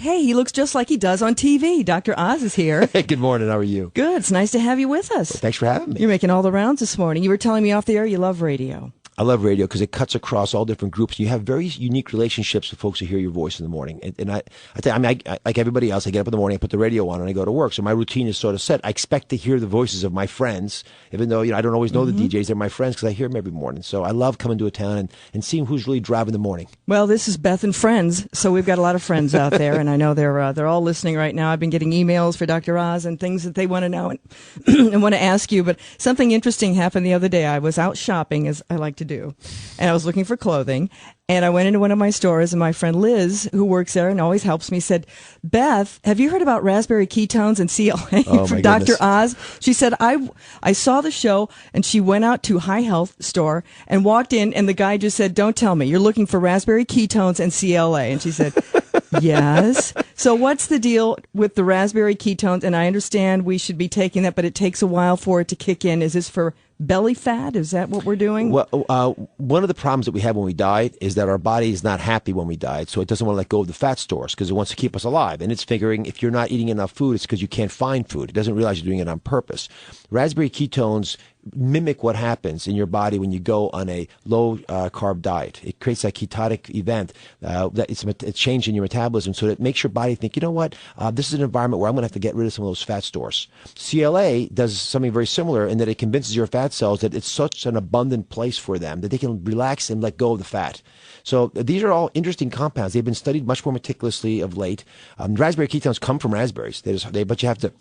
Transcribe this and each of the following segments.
Hey, he looks just like he does on TV. Dr. Oz is here. Good morning. How are you? Good. It's nice to have you with us. Well, thanks for having me. You're making all the rounds this morning. You were telling me off the air you love radio. I love radio because it cuts across all different groups. You have very unique relationships with folks who hear your voice in the morning. And I tell you, I like everybody else, I get up in the morning, I put the radio on, and I go to work. So my routine is sort of set. I expect to hear the voices of my friends, even though I don't always know the DJs. They're my friends because I hear them every morning. So I love coming to a town and seeing who's really driving the morning. Well, this is Beth and Friends, so we've got a lot of friends out there, and I know they're all listening right now. I've been getting emails for Dr. Oz and things that they want to know and want to ask you. But something interesting happened the other day. I was out shopping, as I like to do, and I was looking for clothing, and I went into one of my stores, and my friend Liz, who works there and always helps me, said, Beth, have you heard about raspberry ketones and CLA from Dr. Oz? She said, I saw the show, and she went out to High Health store and walked in, and the guy just said, don't tell me, you're looking for raspberry ketones and CLA. And she said, yes. So what's the deal with the raspberry ketones? And I understand we should be taking that, but it takes a while for it to kick in. Is this for belly fat? Is that what we're doing? Well, one of the problems that we had when we died is that our body is not happy when we died, so it doesn't want to let go of the fat stores because it wants to keep us alive. And it's figuring if you're not eating enough food, it's because you can't find food. It doesn't realize you're doing it on purpose. Raspberry ketones mimic what happens in your body when you go on a low carb diet. It creates that ketotic event. That it's a change in your metabolism, so it makes your body think, you know what, this is an environment where I'm going to have to get rid of some of those fat stores. CLA does something very similar in that it convinces your fat cells that it's such an abundant place for them that they can relax and let go of the fat. So these are all interesting compounds. They've been studied much more meticulously of late. Raspberry ketones come from raspberries, but you have to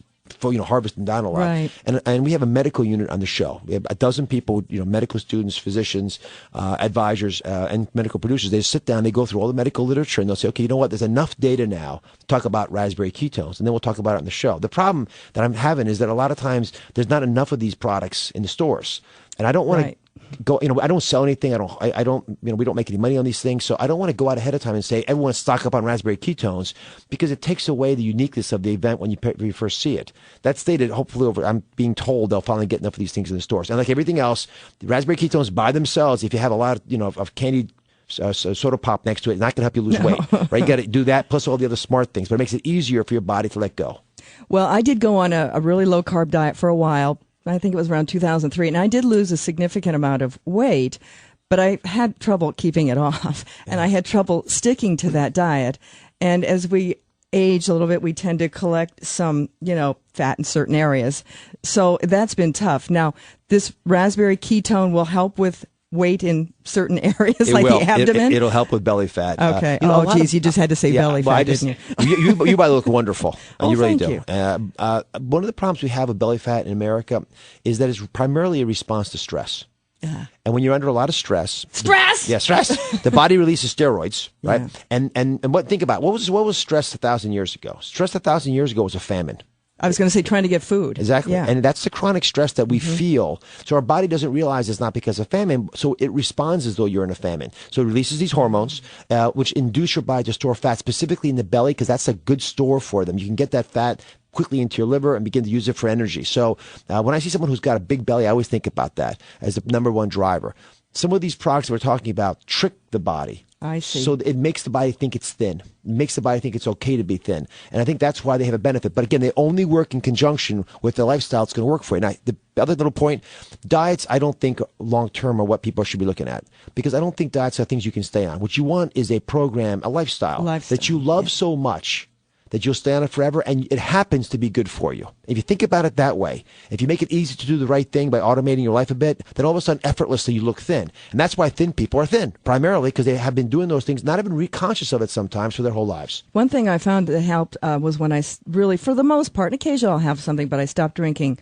harvest them down a lot. Right. And we have a medical unit on the show. We have a dozen people, medical students, physicians, advisors, and medical producers. They sit down, they go through all the medical literature, and they'll say, okay, you know what, there's enough data now to talk about raspberry ketones, and then we'll talk about it on the show. The problem that I'm having is that a lot of times there's not enough of these products in the stores. And I don't want to go, I don't sell anything. I don't, we don't make any money on these things. So I don't want to go out ahead of time and say, everyone stock up on raspberry ketones, because it takes away the uniqueness of the event when you first see it. That's stated, hopefully I'm being told they'll finally get enough of these things in the stores. And like everything else, the raspberry ketones by themselves, if you have a lot of candied soda pop next to it, not going to help you lose weight, right? You got to do that plus all the other smart things, but it makes it easier for your body to let go. Well, I did go on a really low carb diet for a while. I think it was around 2003, and I did lose a significant amount of weight, but I had trouble keeping it off, and I had trouble sticking to that diet. And as we age a little bit, we tend to collect some, fat in certain areas. So that's been tough. Now, this raspberry ketone will help with weight in certain areas, the abdomen? It'll help with belly fat. Okay. You just had to say belly fat, didn't you? You by the way, look wonderful. Oh, you really thank do. you. One of the problems we have with belly fat in America is that it's primarily a response to stress. And when you're under a lot of stress, stress, the body releases steroids, right? Yeah. And think about what was stress 1,000 years ago? Stress 1,000 years ago was a famine. I was going to say trying to get food. Exactly. Yeah. And that's the chronic stress that we feel. So our body doesn't realize it's not because of famine. So it responds as though you're in a famine. So it releases these hormones, which induce your body to store fat, specifically in the belly, because that's a good store for them. You can get that fat quickly into your liver and begin to use it for energy. So when I see someone who's got a big belly, I always think about that as the number one driver. Some of these products that we're talking about trick the body. I see. So it makes the body think it's thin. It makes the body think it's okay to be thin. And I think that's why they have a benefit. But again, they only work in conjunction with the lifestyle that's going to work for you. Now, the other little point, diets, I don't think long-term are what people should be looking at. Because I don't think diets are things you can stay on. What you want is a program, a lifestyle that you love so much that you'll stay on it forever, and it happens to be good for you. If you think about it that way, if you make it easy to do the right thing by automating your life a bit, then all of a sudden, effortlessly, you look thin. And that's why thin people are thin, primarily because they have been doing those things, not even conscious of it sometimes for their whole lives. One thing I found that helped was when I really, for the most part, occasionally I'll have something, but I stopped drinking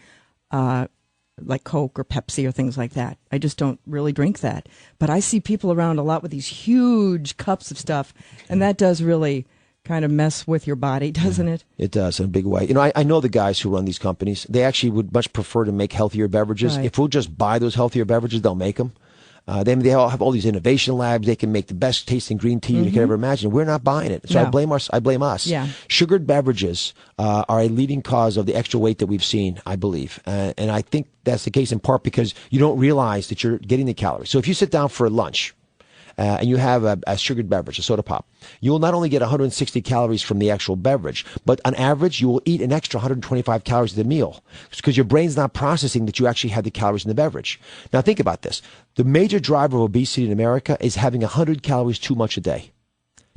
like Coke or Pepsi or things like that. I just don't really drink that. But I see people around a lot with these huge cups of stuff, and that does really kind of mess with your body, doesn't it? It does in a big way. I know the guys who run these companies. They actually would much prefer to make healthier beverages. Right. If we'll just buy those healthier beverages, they'll make them. They all have all these innovation labs. They can make the best tasting green tea you can ever imagine. We're not buying it. So No. I blame us. Yeah. Sugared beverages are a leading cause of the extra weight that we've seen, I believe. And I think that's the case in part because you don't realize that you're getting the calories. So if you sit down for lunch, and you have a sugared beverage, a soda pop, you will not only get 160 calories from the actual beverage, but on average, you will eat an extra 125 calories of the meal because your brain's not processing that you actually had the calories in the beverage. Now, think about this. The major driver of obesity in America is having 100 calories too much a day.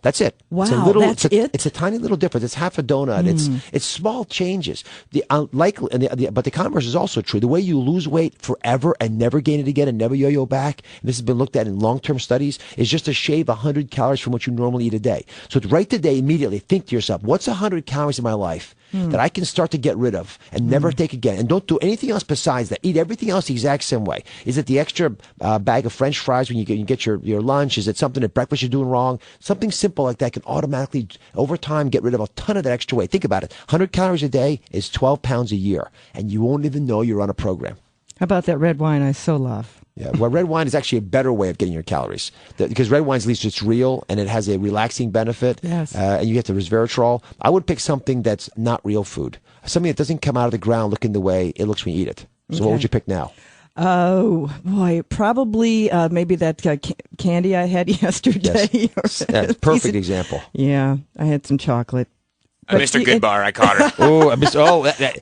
That's it. Wow, It's a tiny little difference. It's half a donut. It's small changes. But the converse is also true. The way you lose weight forever and never gain it again and never yo-yo back, and this has been looked at in long-term studies, is just to shave 100 calories from what you normally eat a day. So right today, immediately think to yourself, what's 100 calories in my life that I can start to get rid of and never take again? And don't do anything else besides that. Eat everything else the exact same way. Is it the extra bag of French fries when you get your lunch? Is it something at breakfast you're doing wrong? Something simple like that can automatically, over time, get rid of a ton of that extra weight. Think about it. 100 calories a day is 12 pounds a year, and you won't even know you're on a program. How about that red wine I so love? Yeah, well, red wine is actually a better way of getting your calories because red wine, at least it's real and it has a relaxing benefit. Yes. And you get the resveratrol. I would pick something that's not real food, something that doesn't come out of the ground looking the way it looks when you eat it. So what would you pick now? Oh, boy, probably maybe that candy I had yesterday. Yes. Perfect example. Yeah, I had some chocolate. Mr. Goodbar, I caught her.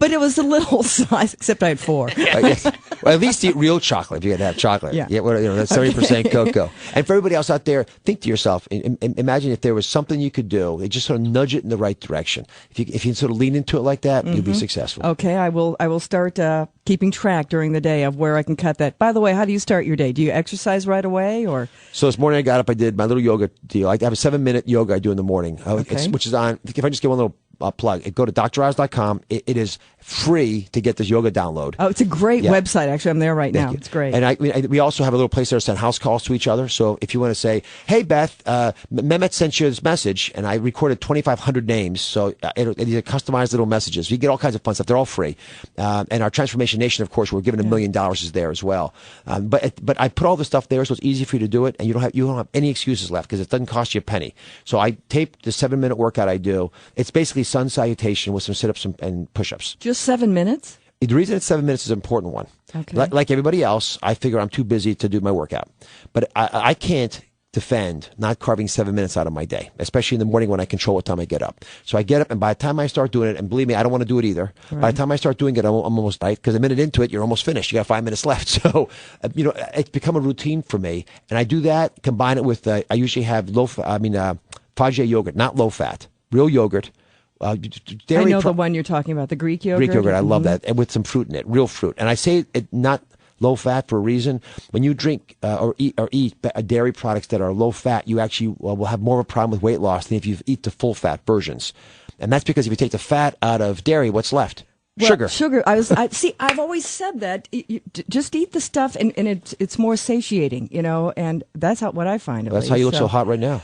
But it was a little size, except I had 4. Yes. Well, at least eat real chocolate if you're going to have chocolate. Yeah. That's 30% cocoa. And for everybody else out there, think to yourself, imagine if there was something you could do, just sort of nudge it in the right direction. If you sort of lean into it like that, you'll be successful. Okay, I will start keeping track during the day of where I can cut that. By the way, how do you start your day? Do you exercise right away? Or So this morning I got up, I did my little yoga deal. I have a 7-minute yoga I do in the morning, which is on, if I just get one little plug, go to droz.com. It is free to get this yoga download. Oh, it's a great website. Actually, I'm there right now. It's great. And we also have a little place there to send house calls to each other. So if you want to say, hey, Beth, Mehmet sent you this message, and I recorded 2,500 names. So these are customized little messages. You get all kinds of fun stuff. They're all free. And our Transformation Nation, of course, we're giving $1 million is there as well. But I put all the stuff there so it's easy for you to do it, and you don't have any excuses left because it doesn't cost you a penny. So I taped the 7-minute workout I do. It's basically sun salutation with some sit-ups and push-ups. Just 7 minutes? The reason it's 7 minutes is an important one. Okay. Like everybody else, I figure I'm too busy to do my workout. But I can't defend not carving 7 minutes out of my day, especially in the morning when I control what time I get up. So I get up, and by the time I start doing it, and believe me, I don't want to do it either. Right. By the time I start doing it, I'm almost right, because a minute into it, you're almost finished. You got 5 minutes left. So, it's become a routine for me. And I do that, combine it with, I usually have Fage yogurt, not low fat, real yogurt. Dairy I know the one you're talking about, the Greek yogurt. Greek yogurt, I love that, and with some fruit in it, real fruit. And I say it not low fat for a reason. When you drink or eat dairy products that are low fat, you actually will have more of a problem with weight loss than if you eat the full fat versions. And that's because if you take the fat out of dairy, what's left? Sugar. I've always said that you just eat the stuff, and it's more satiating, and that's what I find. That's how you look so hot right now.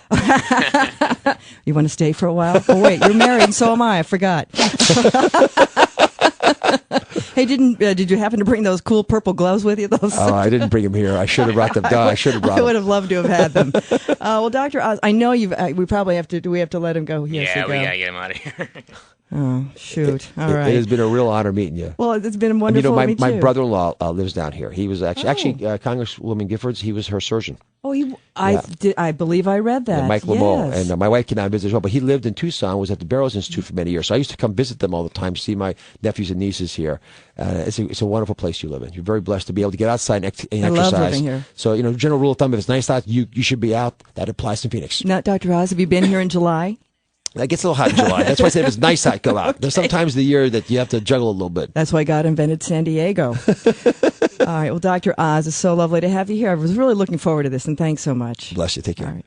You want to stay for a while? Oh wait, you're married, and so am I. I forgot. Hey, did you happen to bring those cool purple gloves with you? Oh, I didn't bring them here. I should have brought them. I would have loved to have had them. Well, Dr. Oz, I know we probably have to. Do we have to let him go? Yes, we gotta get him out of here. Oh, shoot. All right. It has been a real honor meeting you. Well, it's been wonderful. And my brother-in-law lives down here. He was actually Congresswoman Giffords. He was her surgeon. Oh, I believe I read that. And Mike Lameau. And my wife came down and visited as well. But he lived in Tucson, was at the Barrows Institute for many years. So I used to come visit them all the time, see my nephews and nieces here. It's a wonderful place you live in. You're very blessed to be able to get outside and exercise. I love living here. So, general rule of thumb, if it's nice out, you should be out. That applies in Phoenix. Now, Dr. Oz, have you been here in July? It gets a little hot in July. That's why I said if it's nice out, go out. Okay. There's some times of the year that you have to juggle a little bit. That's why God invented San Diego. All right. Well, Dr. Oz, it's so lovely to have you here. I was really looking forward to this, and thanks so much. Bless you. Take care. All right.